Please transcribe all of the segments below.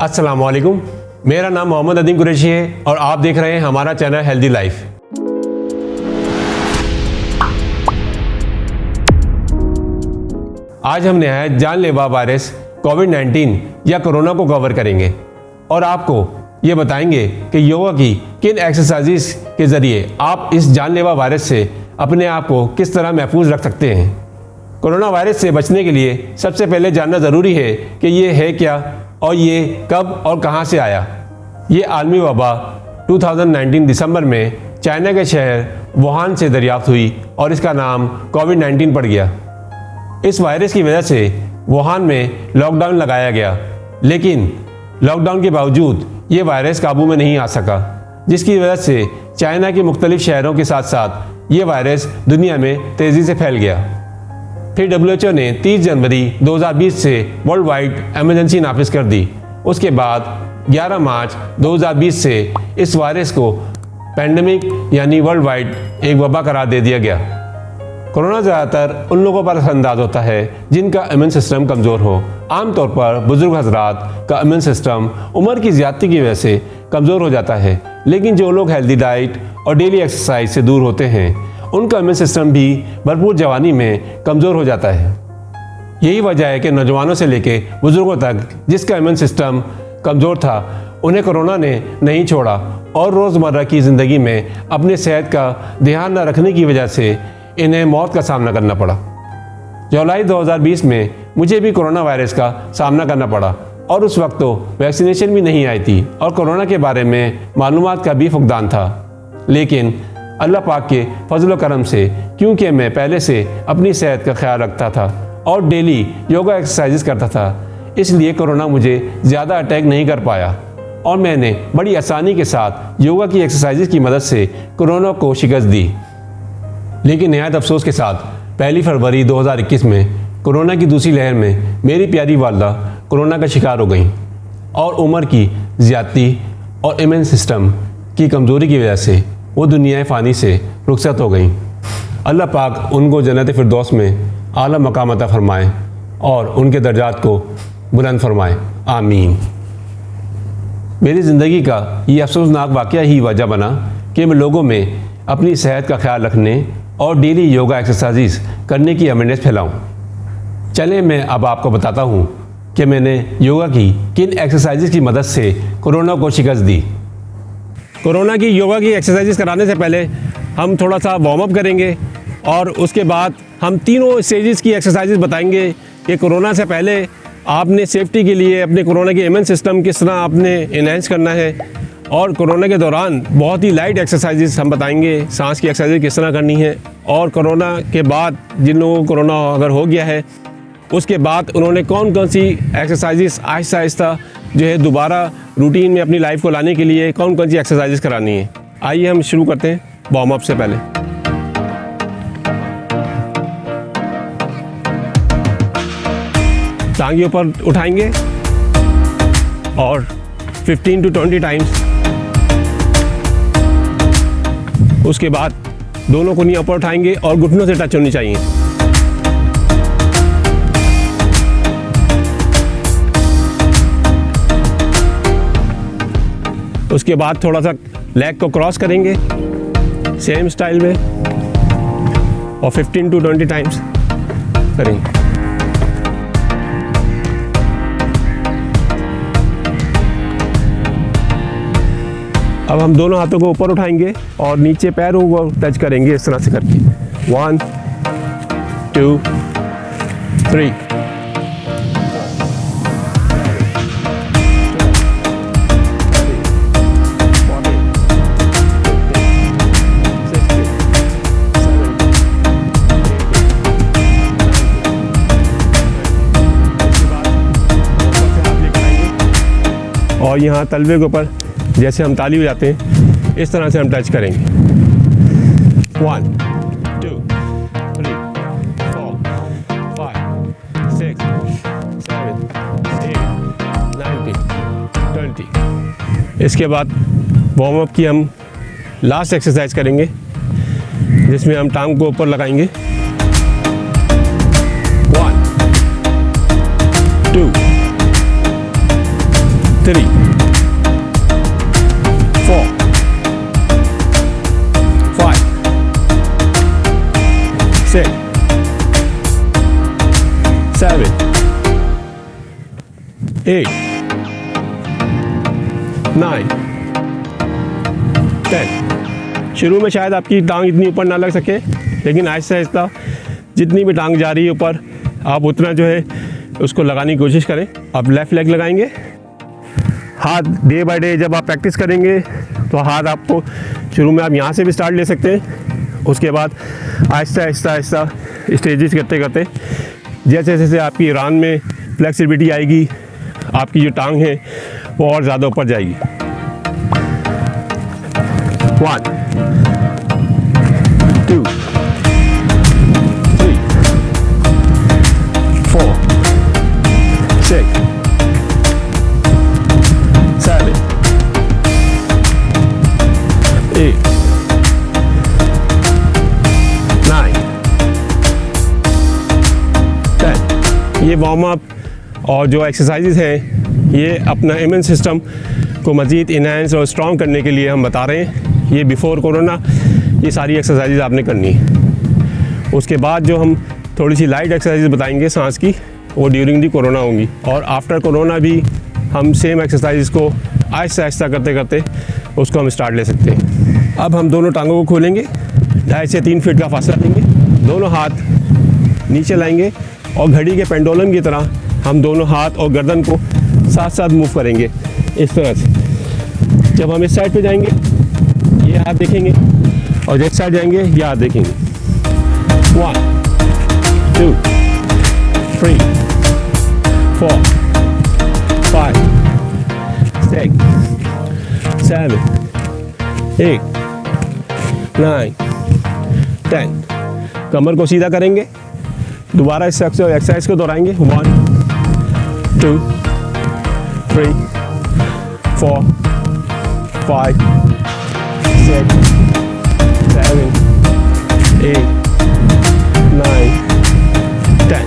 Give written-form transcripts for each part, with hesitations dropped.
अस्सलामुअलैकुम, मेरा नाम मोहम्मद अदीम कुरैशी है और आप देख रहे हैं हमारा चैनल हेल्दी लाइफ। आज हम नहायत जानलेवा वायरस कोविड-19 या कोरोना को कवर करेंगे और आपको ये बताएंगे कि योगा की किन एक्सरसाइजेस के ज़रिए आप इस जानलेवा वायरस से अपने आप को किस तरह महफूज रख सकते हैं। कोरोना वायरस से बचने के लिए सबसे पहले जानना ज़रूरी है कि ये है क्या और ये कब और कहाँ से आया। ये आलमी वबा 2019 दिसंबर में चाइना के शहर वुहान से दरियाफ्त हुई और इसका नाम कोविड-19 पड़ गया। इस वायरस की वजह से वुहान में लॉकडाउन लगाया गया, लेकिन लॉकडाउन के बावजूद ये वायरस काबू में नहीं आ सका, जिसकी वजह से चाइना के मुख्तलिफ शहरों के साथ साथ ये वायरस दुनिया में तेज़ी से फैल गया। फिर WHO ने 30 जनवरी 2020 से वर्ल्ड वाइड एमरजेंसी नाफिज कर दी। उसके बाद 11 मार्च 2020 से इस वायरस को पैंडेमिक यानी वर्ल्ड वाइड एक वबा करार दे दिया गया। कोरोना ज़्यादातर उन लोगों पर असरअंदाज होता है जिनका इम्यून सिस्टम कमज़ोर हो। आमतौर पर बुज़ुर्ग हजरात का इम्यून सिस्टम उम्र की ज़्यादती की वजह से कमज़ोर हो जाता है, लेकिन जो लोग हेल्दी डाइट और डेली एक्सरसाइज से दूर होते हैं उनका इम्यून सिस्टम भी भरपूर जवानी में कमज़ोर हो जाता है। यही वजह है कि नौजवानों से लेकर बुज़ुर्गों तक जिसका इम्यून सिस्टम कमज़ोर था उन्हें कोरोना ने नहीं छोड़ा और रोज़मर्रा की ज़िंदगी में अपनी सेहत का ध्यान न रखने की वजह से इन्हें मौत का सामना करना पड़ा। जुलाई 2020 में मुझे भी कोरोना वायरस का सामना करना पड़ा और उस वक्त तो वैक्सीनेशन भी नहीं आई थी और कोरोना के बारे में मालूमात का भी फुकदान था। लेकिन अल्लाह पाक के फजल करम से, क्योंकि मैं पहले से अपनी सेहत का ख्याल रखता था और डेली योगा एक्सरसाइजेस करता था, इसलिए कोरोना मुझे ज़्यादा अटैक नहीं कर पाया और मैंने बड़ी आसानी के साथ योगा की एक्सरसाइजेस की मदद से कोरोना को शिकस्त दी। लेकिन नहायत अफसोस के साथ 1 फरवरी 2021 में कोरोना की दूसरी लहर में मेरी प्यारी वालदा कोरोना का शिकार हो गई और उम्र की ज़्यादती और इम्यून सिस्टम की कमज़ोरी की वजह से वो दुनिया फ़ानी से रुखसत हो गई। अल्लाह पाक उनको जन्नत फिरदौस में आला मकाम अता फरमाए और उनके दर्जात को बुलंद फरमाए, आमीन। मेरी ज़िंदगी का ये अफसोसनाक वाक़या ही वजह बना कि मैं लोगों में अपनी सेहत का ख्याल रखने और डेली योगा एक्सरसाइज करने की अवेयरनेस फैलाऊं। चलें मैं अब आपको बताता हूं कि मैंने योगा की किन एक्सरसाइजेस की मदद से कोरोना को शिकस्त दी। कोरोना की योगा की एक्सरसाइजेस कराने से पहले हम थोड़ा सा वार्म अप करेंगे और उसके बाद हम तीनों स्टेजेस की एक्सरसाइजेस बताएंगे कि कोरोना से पहले आपने सेफ्टी के लिए अपने कोरोना के इम्यून सिस्टम किस तरह आपने इन्हेंस करना है, और कोरोना के दौरान बहुत ही लाइट एक्सरसाइजेस हम बताएंगे, सांस की एक्सरसाइज किस तरह करनी है, और कोरोना के बाद जिन लोगों को कोरोना अगर हो गया है उसके बाद उन्होंने कौन कौन सी एक्सरसाइजेस आहिस्ता आहिस्ता जो है दोबारा रूटीन में अपनी लाइफ को लाने के लिए कौन कौन सी एक्सरसाइजेस करानी है। आइए हम शुरू करते हैं वार्म अप से पहले। टांगे ऊपर उठाएंगे और 15 to 20 टाइम्स। उसके बाद दोनों कोहनियाँ ऊपर उठाएंगे और घुटनों से टच होनी चाहिए। उसके बाद थोड़ा सा लेग को क्रॉस करेंगे सेम स्टाइल में और 15 to 20 टाइम्स करेंगे। अब हम दोनों हाथों को ऊपर उठाएंगे और नीचे पैरों को टच करेंगे इस तरह से करके। 1 2 3। और यहाँ तलवे के ऊपर जैसे हम ताली बजाते हैं इस तरह से हम टच करेंगे। 1 2 3 4 5 6 7 8 9 20। इसके बाद वार्म अप की हम लास्ट एक्सरसाइज करेंगे जिसमें हम टांग को ऊपर लगाएंगे। 1 2 3 4 5 6 7 8 9 10। शुरू में शायद आपकी टांग इतनी ऊपर ना लग सके, लेकिन आहिस्ता आहिस्ता जितनी भी टांग जा रही है ऊपर, आप उतना जो है उसको लगाने की कोशिश करें। आप लेफ़्ट लेग लगाएंगे। हाथ डे बाय डे जब आप प्रैक्टिस करेंगे तो हाथ आपको शुरू में आप यहाँ से भी स्टार्ट ले सकते हैं। उसके बाद आहिस्ता आहिस्ता आहिस्ता स्टेजेस करते करते जैसे जैसे आपकी रान में फ्लेक्सिबिलिटी आएगी, आपकी जो टांग है वो और ज़्यादा ऊपर जाएगी। 1 2 3 4 6 7 8 9 10। ये वार्म अप और जो एक्सरसाइजेज हैं ये अपना इम्यून सिस्टम को मज़ीद इन्हांस और स्ट्रॉन्ग करने के लिए हम बता रहे हैं। ये बिफ़ोर कोरोना ये सारी एक्सरसाइजेज आपने करनी है। उसके बाद जो हम थोड़ी सी लाइट एक्सरसाइजेज बताएंगे सांस की, वो ड्यूरिंग दी कोरोना होंगी। और आफ्टर कोरोना भी हम सेम एक्सरसाइज को आहिस्ता आहिस्ता करते करते उसको हम स्टार्ट ले सकते हैं। अब हम दोनों टांगों को खोलेंगे, 2.5 से 3 फीट का फासला लेंगे, दोनों हाथ नीचे लाएंगे और घड़ी के पेंडुलम की तरह हम दोनों हाथ और गर्दन को साथ साथ मूव करेंगे इस तरह से। जब हम इस साइड पे जाएंगे ये हाथ देखेंगे और जिस साइड जाएंगे ये हाथ देखेंगे। 1 2 3 4 5 6 7 8 9 10। कमर को सीधा करेंगे, दोबारा इस एक्सरसाइज को दोहराएंगे। 1 2 3 4 5 6 7 8 9 10।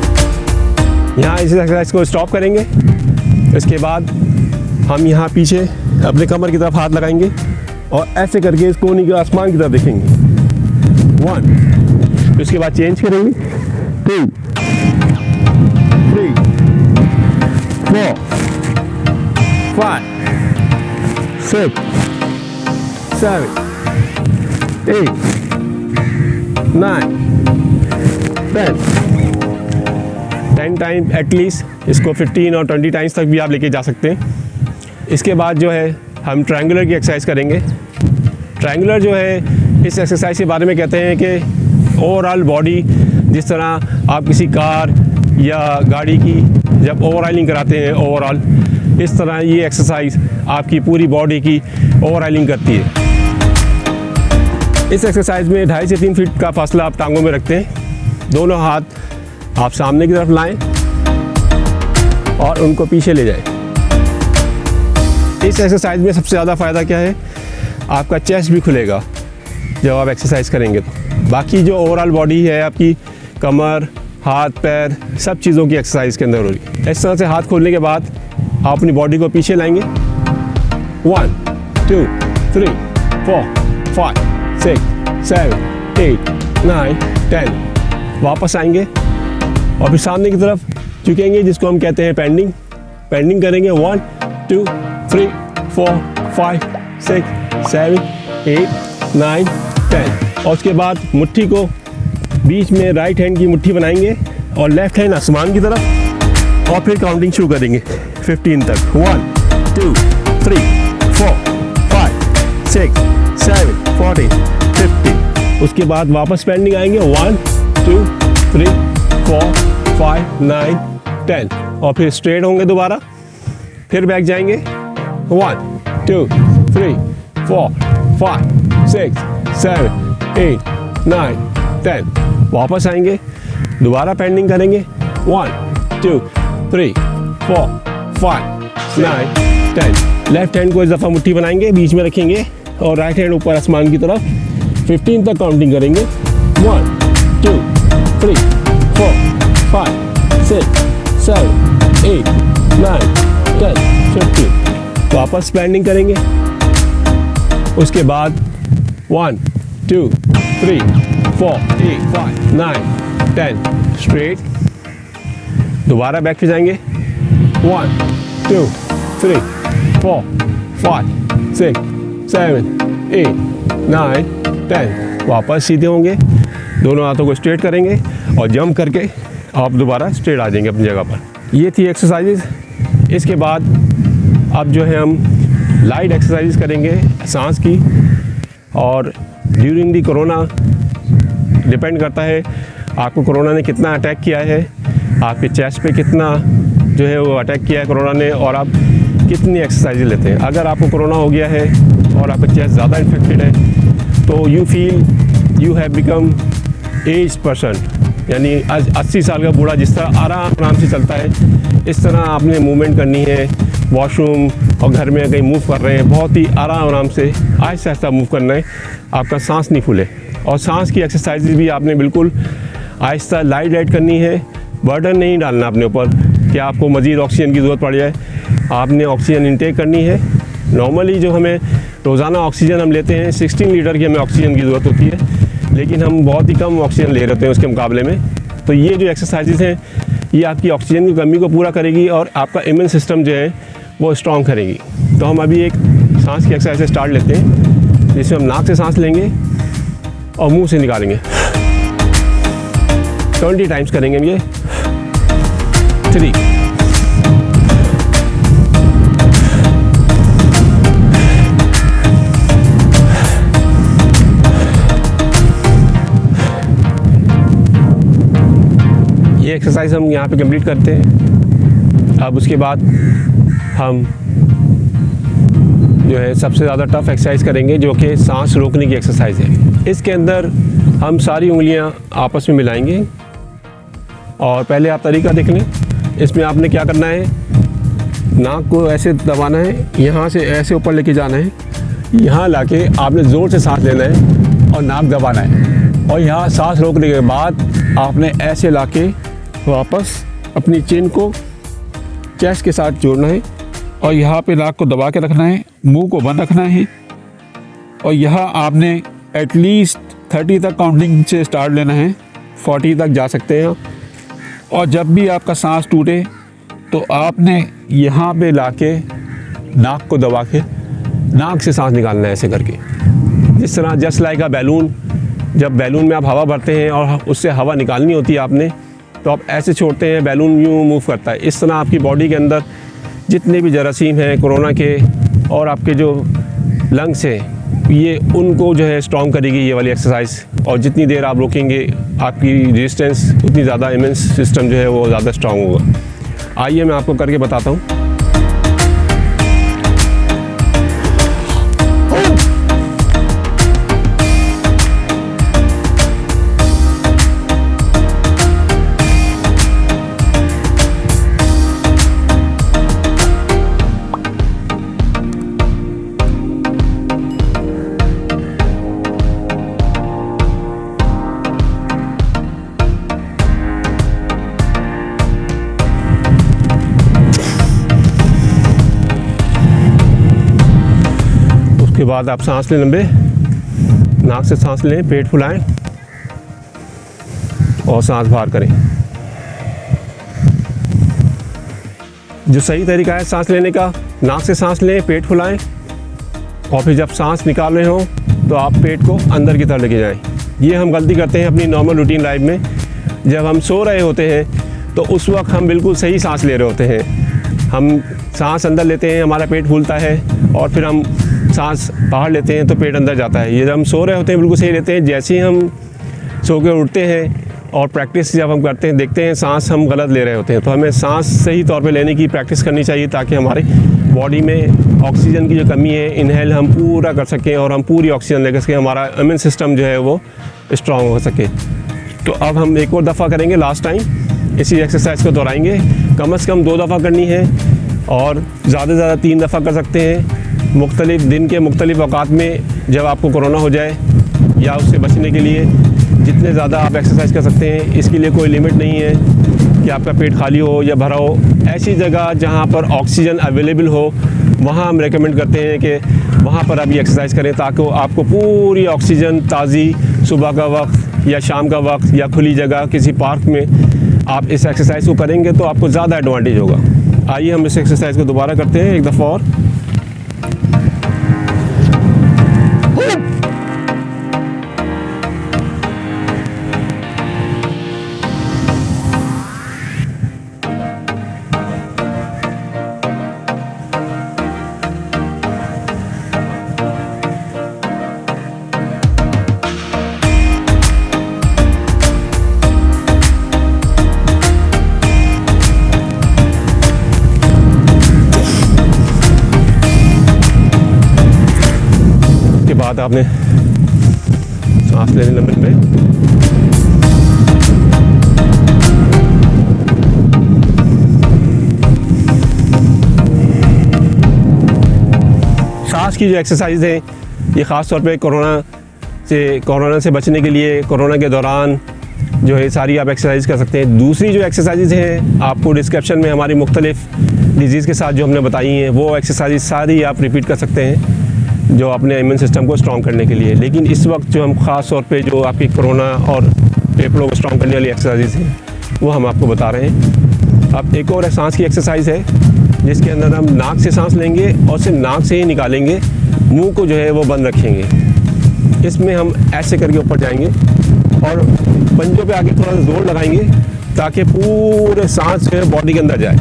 यहाँ इस एक्सरसाइज को स्टॉप करेंगे। इसके बाद हम यहाँ पीछे अपने कमर की तरफ हाथ लगाएंगे और ऐसे करके इस कोनी के आसमान की तरफ देखेंगे। 1, उसके बाद चेंज करेंगे। 2 3 4 5 6 7 8 9 10 टाइम एटलीस्ट। इसको 15 और 20 टाइम्स तक भी आप लेके जा सकते हैं। इसके बाद जो है हम ट्रायंगुलर की एक्सरसाइज करेंगे। ट्रायंगुलर जो है इस एक्सरसाइज के बारे में कहते हैं कि ओवरऑल बॉडी, जिस तरह आप किसी कार या गाड़ी की जब ओवरऑलिंग कराते हैं ओवरऑल, इस तरह ये एक्सरसाइज आपकी पूरी बॉडी की ओवरऑलिंग करती है। इस एक्सरसाइज में 2.5 से 3 फीट का फासला आप टांगों में रखते हैं। दोनों हाथ आप सामने की तरफ लाएं और उनको पीछे ले जाएं। इस एक्सरसाइज में सबसे ज़्यादा फ़ायदा क्या है, आपका चेस्ट भी खुलेगा जब आप एक्सरसाइज करेंगे तो। बाकी जो ओवरऑल बॉडी है आपकी, कमर, हाथ, पैर, सब चीज़ों की एक्सरसाइज के अंदर होगी। इस तरह से हाथ खोलने के बाद आप अपनी बॉडी को पीछे लाएंगे। 1 2 3 4 5 6 7 8 9 10। वापस आएंगे और फिर सामने की तरफ झुकेंगे, जिसको हम कहते हैं पेंडिंग। पेंडिंग करेंगे। 1 2 3 4 5 6 7 8 9 10। और उसके बाद मुट्ठी को बीच में राइट हैंड की मुट्ठी बनाएंगे और लेफ्ट हैंड आसमान की तरफ, और फिर काउंटिंग शुरू करेंगे 15 तक। 1 2 3 4 5 6 7 14 15। उसके बाद वापस पेंडिंग आएंगे। 1 2 3 4 5 9 10। और फिर स्ट्रेट होंगे दोबारा, फिर बैक जाएंगे। 1 2 3 4 5 6 7 8 9 10। वापस आएंगे, दोबारा पेंडिंग करेंगे। 1 2 3 4 5 9 10। लेफ्ट हैंड को इस दफ़ा मुट्ठी बनाएंगे, बीच में रखेंगे और राइट हैंड ऊपर आसमान की तरफ 15 तक काउंटिंग करेंगे। 1 2 3 4 5 6 7 8 9 10 15। वापस स्टैंडिंग करेंगे। उसके बाद 1 2 3 4 8 5 9 10 स्ट्रेट। दोबारा बैक पे जाएंगे। 1 2 3 4 5 6 7 8 9 10। वापस सीधे होंगे, दोनों हाथों को स्ट्रेट करेंगे और जंप करके आप दोबारा स्ट्रेट आ जाएंगे अपनी जगह पर। ये थी एक्सरसाइजेज। इसके बाद अब जो है हम लाइट एक्सरसाइज करेंगे सांस की, और ड्यूरिंग दी कोरोना डिपेंड करता है आपको कोरोना ने कितना अटैक किया है, आपके चेस्ट पे कितना जो है वो अटैक किया है कोरोना ने, और आप कितनी एक्सरसाइज लेते हैं। अगर आपको कोरोना हो गया है और आपका चेस्ट ज़्यादा इन्फेक्टेड है तो you feel you have become as person, यानी 80 साल का बूढ़ा जिस तरह आराम से चलता है इस तरह आपने मूवमेंट करनी है। वॉशरूम और घर में कहीं मूव कर रहे हैं, बहुत ही आराम से आहिस्ता आहिस्ता मूव करना है, आपका सांस नहीं फूले। और सांस की एक्सरसाइज भी आपने बिल्कुल आहिस्ता लाइट करनी है, बर्डन नहीं डालना अपने ऊपर कि आपको मज़ीद ऑक्सीजन की ज़रूरत पड़ जाए। आपने ऑक्सीजन इंटेक करनी है। नॉर्मली जो हमें रोज़ाना ऑक्सीजन हम लेते हैं 16 लीटर की हमें ऑक्सीजन की ज़रूरत होती है, लेकिन हम बहुत ही कम ऑक्सीजन ले रहे हैं उसके मुकाबले में। तो ये जो एक्सरसाइजेज़ हैं ये आपकी ऑक्सीजन की कमी को पूरा करेगी और आपका इम्यून सिस्टम जो है वो स्ट्रॉन्ग करेगी। तो हम अभी एक सांस की एक्सरसाइज से स्टार्ट लेते हैं, जिसमें हम नाक से सांस लेंगे और मुंह से निकालेंगे। 20 टाइम्स करेंगे हम ये। 3 ये एक्सरसाइज हम यहाँ पे कंप्लीट करते हैं। अब उसके बाद हम जो है सबसे ज़्यादा टफ एक्सरसाइज करेंगे, जो कि सांस रोकने की एक्सरसाइज है। इसके अंदर हम सारी उंगलियां आपस में मिलाएंगे और पहले आप तरीका देख लें। इसमें आपने क्या करना है, नाक को ऐसे दबाना है, यहाँ से ऐसे ऊपर लेके जाना है, यहाँ लाके आपने ज़ोर से सांस लेना है और नाक दबाना है, और यहाँ सांस रोकने के बाद आपने ऐसे लाके वापस अपनी चिन को चेस्ट के साथ जोड़ना है और यहाँ पे नाक को दबा के रखना है, मुंह को बंद रखना है, और यहाँ आपने एटलीस्ट 30 तक काउंटिंग से स्टार्ट लेना है, 40 तक जा सकते हैं। और जब भी आपका सांस टूटे तो आपने यहाँ पे लाके नाक को दबा के नाक से सांस निकालना है, ऐसे करके, जिस तरह जस्ट लाइक अ बैलून। जब बैलून में आप हवा भरते हैं और उससे हवा निकालनी होती है आपने, तो आप ऐसे छोड़ते हैं, बैलून यूँ मूव करता है। इस तरह आपकी बॉडी के अंदर जितने भी जरासीम हैं कोरोना के और आपके जो लंग्स हैं, ये उनको जो है स्ट्रॉन्ग करेगी ये वाली एक्सरसाइज। और जितनी देर आप रोकेंगे आपकी रेजिस्टेंस उतनी ज़्यादा इम्यून सिस्टम जो है वो ज़्यादा स्ट्रॉन्ग होगा। आइए मैं आपको करके बताता हूँ। उसके बाद आप सांस लें लंबे, नाक से सांस लें, पेट फुलाएं और सांस बाहर करें। जो सही तरीका है सांस लेने का, नाक से सांस लें, पेट फुलाएं, और फिर जब सांस निकाल रहे हो तो आप पेट को अंदर की तरफ लेके जाएं। ये हम गलती करते हैं अपनी नॉर्मल रूटीन लाइफ में। जब हम सो रहे होते हैं तो उस वक्त हम बिल्कुल सही सांस ले रहे होते हैं। हम सांस अंदर लेते हैं, हमारा पेट फूलता है, और फिर हम सांस बाहर लेते हैं तो पेट अंदर जाता है। ये जब हम सो रहे होते हैं बिल्कुल सही लेते हैं। जैसे ही हम सो के उठते हैं और प्रैक्टिस जब हम करते हैं, देखते हैं सांस हम गलत ले रहे होते हैं, तो हमें सांस सही तौर पे लेने की प्रैक्टिस करनी चाहिए, ताकि हमारे बॉडी में ऑक्सीजन की जो कमी है इनहेल हम पूरा कर सकें और हम पूरी ऑक्सीजन लेकर सकें, हमारा इम्यून सिस्टम जो है वो स्ट्रॉन्ग हो सके। तो अब हम एक और दफ़ा करेंगे, लास्ट टाइम इसी एक्सरसाइज को दोहराएंगे। कम से कम 2 दफ़ा करनी है और ज़्यादा से ज़्यादा 3 दफ़ा कर सकते हैं। मुख्तलिफ दिन के मुख्तलिफ औकात में जब आपको कोरोना हो जाए या उससे बचने के लिए जितने ज़्यादा आप एक्सरसाइज कर सकते हैं। इसके लिए कोई लिमिट नहीं है कि आपका पेट खाली हो या भरा हो। ऐसी जगह जहाँ पर ऑक्सीजन अवेलेबल हो, वहाँ हम रेकमेंड करते हैं कि वहाँ पर आप ये एक्सरसाइज करें ताकि आपको पूरी ऑक्सीजन ताज़ी सुबह का वक्त या शाम का वक्त या खुली जगह किसी पार्क में आप इस एक्सरसाइज को करेंगे तो आपको ज़्यादा एडवांटेज होगा। आइए हम इस एक्सरसाइज को दोबारा करते हैं एक दफ़ा और। बाद आपने सांस लेने लंबे में सांस की जो एक्सरसाइज है ये ख़ास तौर पे कोरोना से बचने के लिए कोरोना के दौरान जो है सारी आप एक्सरसाइज कर सकते हैं। दूसरी जो एक्सरसाइज हैं आपको डिस्क्रिप्शन में हमारी मुख्तलिफ डिजीज़ के साथ जो हमने बताई हैं वो एक्सरसाइज सारी आप रिपीट कर सकते हैं जो अपने इम्यून सिस्टम को स्ट्रॉन्ग करने के लिए। लेकिन इस वक्त जो हम ख़ास तौर पे जो आपकी कोरोना और फेफड़ों को स्ट्रॉन्ग करने वाली एक्सरसाइज हैं वो हम आपको बता रहे हैं। अब एक और सांस की एक्सरसाइज है जिसके अंदर हम नाक से सांस लेंगे और सिर्फ नाक से ही निकालेंगे, मुंह को जो है वो बंद रखेंगे। इसमें हम ऐसे करके ऊपर जाएंगे और पंजों पे आगे थोड़ा सा जोर लगाएंगे ताकि पूरे सांस जो है बॉडी के अंदर जाए।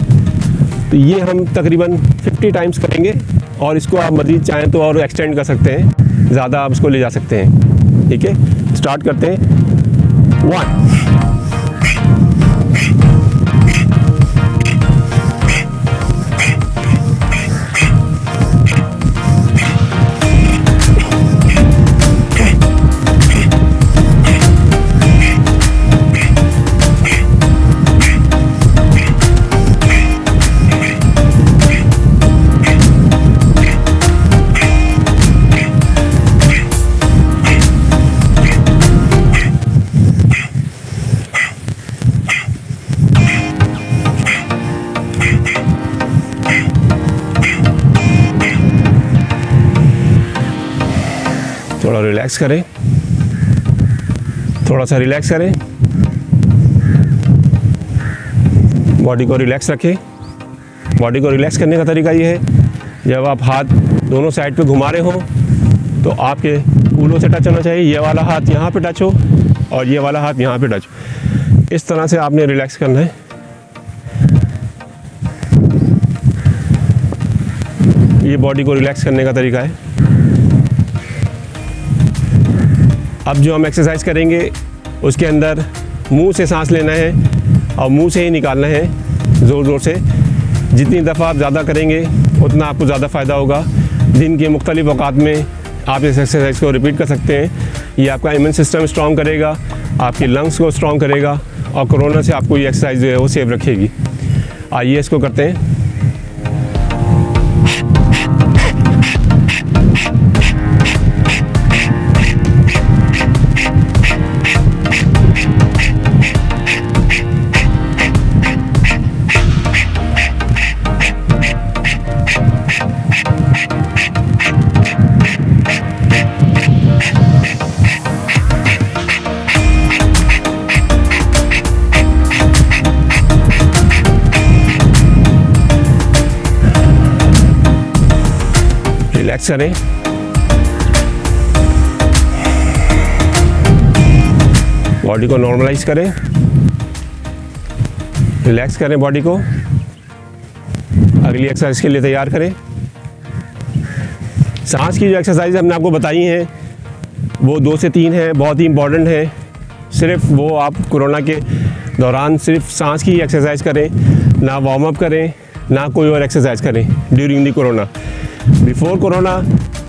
तो ये हम तकरीबन 50 टाइम्स करेंगे और इसको आप मज़ीद चाहें तो और एक्सटेंड कर सकते हैं, ज़्यादा आप इसको ले जा सकते हैं। ठीक है, स्टार्ट करते हैं। 1 थोड़ा रिलैक्स करें, थोड़ा सा रिलैक्स करें, बॉडी को रिलैक्स रखें। बॉडी को रिलैक्स करने का तरीका ये है, जब आप हाथ दोनों साइड पे घुमा रहे हो तो आपके कूलों से टच होना चाहिए। ये वाला हाथ यहाँ पे टच हो और ये वाला हाथ यहाँ पे टच हो। इस तरह से आपने रिलैक्स करना है। ये बॉडी को रिलैक्स करने का तरीका है। अब जो हम एक्सरसाइज करेंगे उसके अंदर मुंह से सांस लेना है और मुंह से ही निकालना है ज़ोर ज़ोर से। जितनी दफ़ा आप ज़्यादा करेंगे उतना आपको ज़्यादा फ़ायदा होगा। दिन के मुख्तलिफ़ औक़ात में आप इस एक्सरसाइज को रिपीट कर सकते हैं। ये आपका इम्यून सिस्टम स्ट्रॉन्ग करेगा, आपकी लंग्स को स्ट्रॉन्ग करेगा और कोरोना से आपको ये एक्सरसाइज जो है वो सेव रखेगी। आइए इसको करते हैं। रिलैक्स करें, बॉडी को नॉर्मलाइज करें, रिलैक्स करें बॉडी को। अगली एक्सरसाइज के लिए तैयार करें। सांस की जो एक्सरसाइज हमने आपको बताई हैं वो 2 से 3 हैं, बहुत ही इंपॉर्टेंट है। सिर्फ वो आप कोरोना के दौरान सिर्फ सांस की एक्सरसाइज करें, ना वार्म अप करें, ना कोई और एक्सरसाइज करें during the corona. Before corona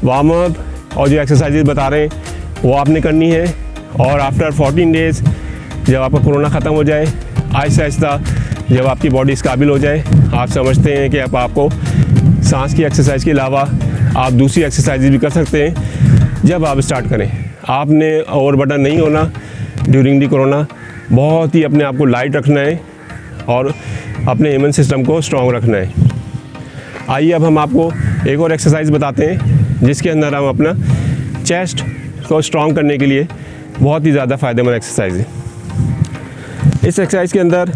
warm up और जो एक्सरसाइजेज बता रहे हैं वो आपने करनी है, और आफ्टर 14 डेज़ जब आपका कोरोना ख़त्म हो जाए, आहिस्ता आहिस्ता जब आपकी बॉडी इस काबिल हो जाए, आप समझते हैं कि अब आपको सांस की एक्सरसाइज के अलावा आप दूसरी एक्सरसाइज भी कर सकते हैं। जब आप स्टार्ट करें, आपने ओवरबर्डन नहीं होना ड्यूरिंग दी कोरोना। बहुत ही अपने आप को लाइट रखना है और अपने इम्यून सिस्टम को स्ट्रॉन्ग रखना है। आइए अब हम आपको एक और एक्सरसाइज बताते हैं जिसके अंदर हम अपना चेस्ट को स्ट्रॉन्ग करने के लिए बहुत ही ज़्यादा फ़ायदेमंद एक्सरसाइज है। इस एक्सरसाइज के अंदर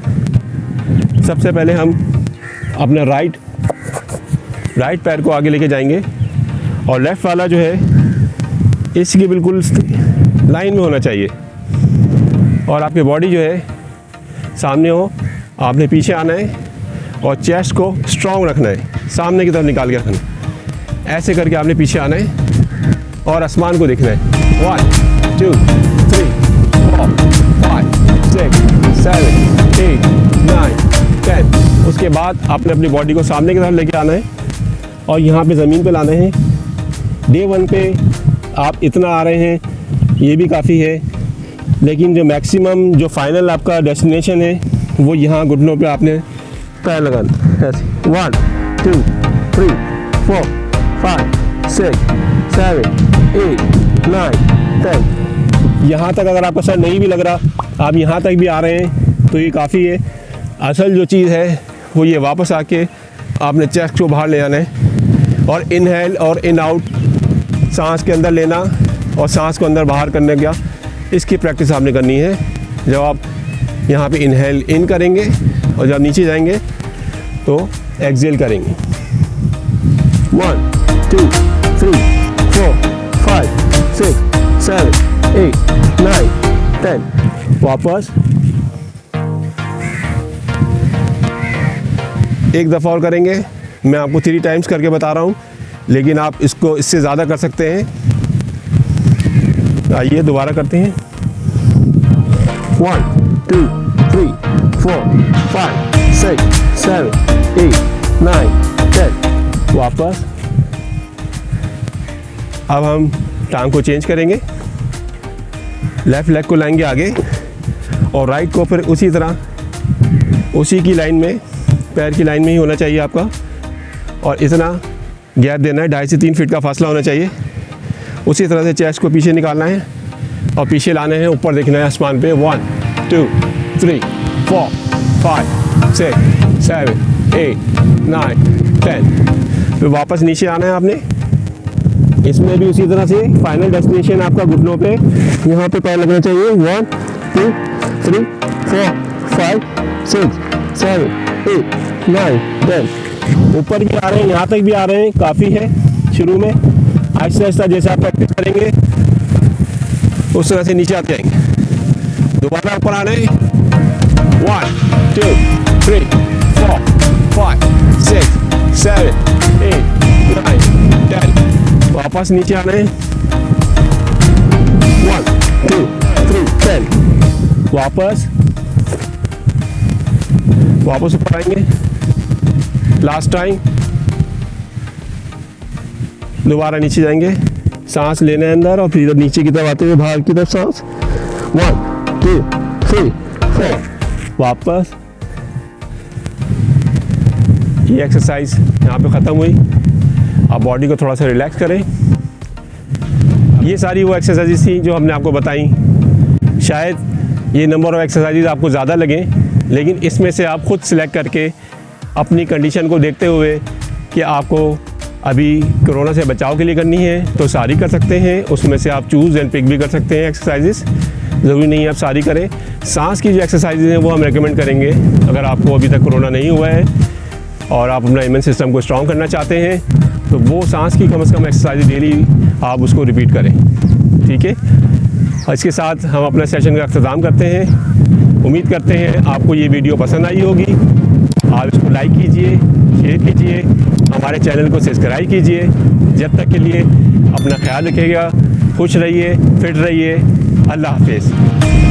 सबसे पहले हम अपना राइट पैर को आगे लेके जाएंगे और लेफ़्ट वाला जो है इसकी बिल्कुल लाइन में होना चाहिए और आपकी बॉडी जो है सामने हो। आपने पीछे आना है और चेस्ट को स्ट्रॉन्ग रखना है, सामने की तरफ निकाल के रखना है। ऐसे करके आपने पीछे आना है और आसमान को देखना है। 1 2 3 4 5 6 7 8 9 10। उसके बाद आपने अपनी बॉडी को सामने की तरफ लेके आना है और यहाँ पे ज़मीन पे लाना है। डे 1 पे आप इतना आ रहे हैं, ये भी काफ़ी है, लेकिन जो मैक्सिमम जो फाइनल आपका डेस्टिनेशन है वो यहाँ घुटनों पे आपने पैर लगाना। ऐसे 1 2 3 4 5 6 7 8 9 10। यहाँ तक अगर आपका सर नहीं भी लग रहा, आप यहाँ तक भी आ रहे हैं तो ये काफ़ी है। असल जो चीज़ है वो ये वापस आके आपने चेस्ट को बाहर ले आना है और इनहेल और इन आउट, सांस के अंदर लेना और सांस को अंदर बाहर करने का, इसकी प्रैक्टिस आपने करनी है। जब आप यहाँ पे इनहेल इन करेंगे और जब नीचे जाएंगे तो एक्सहेल करेंगे। 1 2 3 4 5 6 7 8 9 10। वापस एक दफ़ा और करेंगे। मैं आपको 3 टाइम्स करके बता रहा हूँ, लेकिन आप इसको इससे ज़्यादा कर सकते हैं। आइए दोबारा करते हैं। 1 2 3 4 5 6 7 8 9 10। वापस अब हम टांग को चेंज करेंगे, लेफ़्ट लेग को लाएंगे आगे और राइट को फिर उसी तरह उसी की लाइन में, पैर की लाइन में ही होना चाहिए आपका, और इतना गैप देना है, 2.5 से 3 फीट का फासला होना चाहिए। उसी तरह से चेस्ट को पीछे निकालना है और पीछे लाने हैं, ऊपर देखना है आसमान पे। 1 2 3 4 5 6 7 8 9 10। फिर वापस नीचे आना है आपने। इसमें भी उसी तरह से फाइनल डेस्टिनेशन आपका घुटनों पे, यहाँ पे पैर लगना चाहिए। 1 2 3 4 5 6 7 8 9 10। ऊपर भी आ रहे हैं, यहाँ तक भी आ रहे हैं, काफ़ी है। शुरू में आहिस्ता आहिस्ता जैसे आप प्रैक्टिस करेंगे उस तरह से नीचे आते जाएंगे। दोबारा ऊपर आना है। 1 2 3 4 5 6 7 8 9 10। वापस नीचे आना है। 1 2 3 10। वापस ऊपर आएंगे। Last time. दोबारा नीचे जाएंगे, सांस लेने अंदर और फिर इधर नीचे की तरफ आते हुए बाहर की तरफ सांस। 1 2 3 4। वापस। ये एक्सरसाइज यहाँ पे ख़त्म हुई। आप बॉडी को थोड़ा सा रिलैक्स करें। ये सारी वो एक्सरसाइज थी जो हमने आपको बताई। शायद ये नंबर ऑफ एक्सरसाइज आपको ज़्यादा लगें, लेकिन इसमें से आप खुद सिलेक्ट करके अपनी कंडीशन को देखते हुए कि आपको अभी कोरोना से बचाव के लिए करनी है तो सारी कर सकते हैं। उसमें से आप चूज़ एंड पिक भी कर सकते हैं एक्सरसाइजेस। ज़रूरी नहीं है आप सारी करें। सांस की जो एक्सरसाइजेज हैं वो हम रेकमेंड करेंगे अगर आपको अभी तक कोरोना नहीं हुआ है और आप अपना इम्यून सिस्टम को स्ट्रॉन्ग करना चाहते हैं, तो वो सांस की कम से कम एक्सरसाइज डेली आप उसको रिपीट करें। ठीक है, इसके साथ हम अपना सेशन का अख्ताम करते हैं। उम्मीद करते हैं आपको ये वीडियो पसंद आई होगी। आप इसको लाइक कीजिए, शेयर कीजिए, हमारे चैनल को सब्सक्राइब कीजिए। जब तक के लिए अपना ख्याल रखिएगा, खुश रहिए, फिट रहिए। अल्लाह हाफिज़।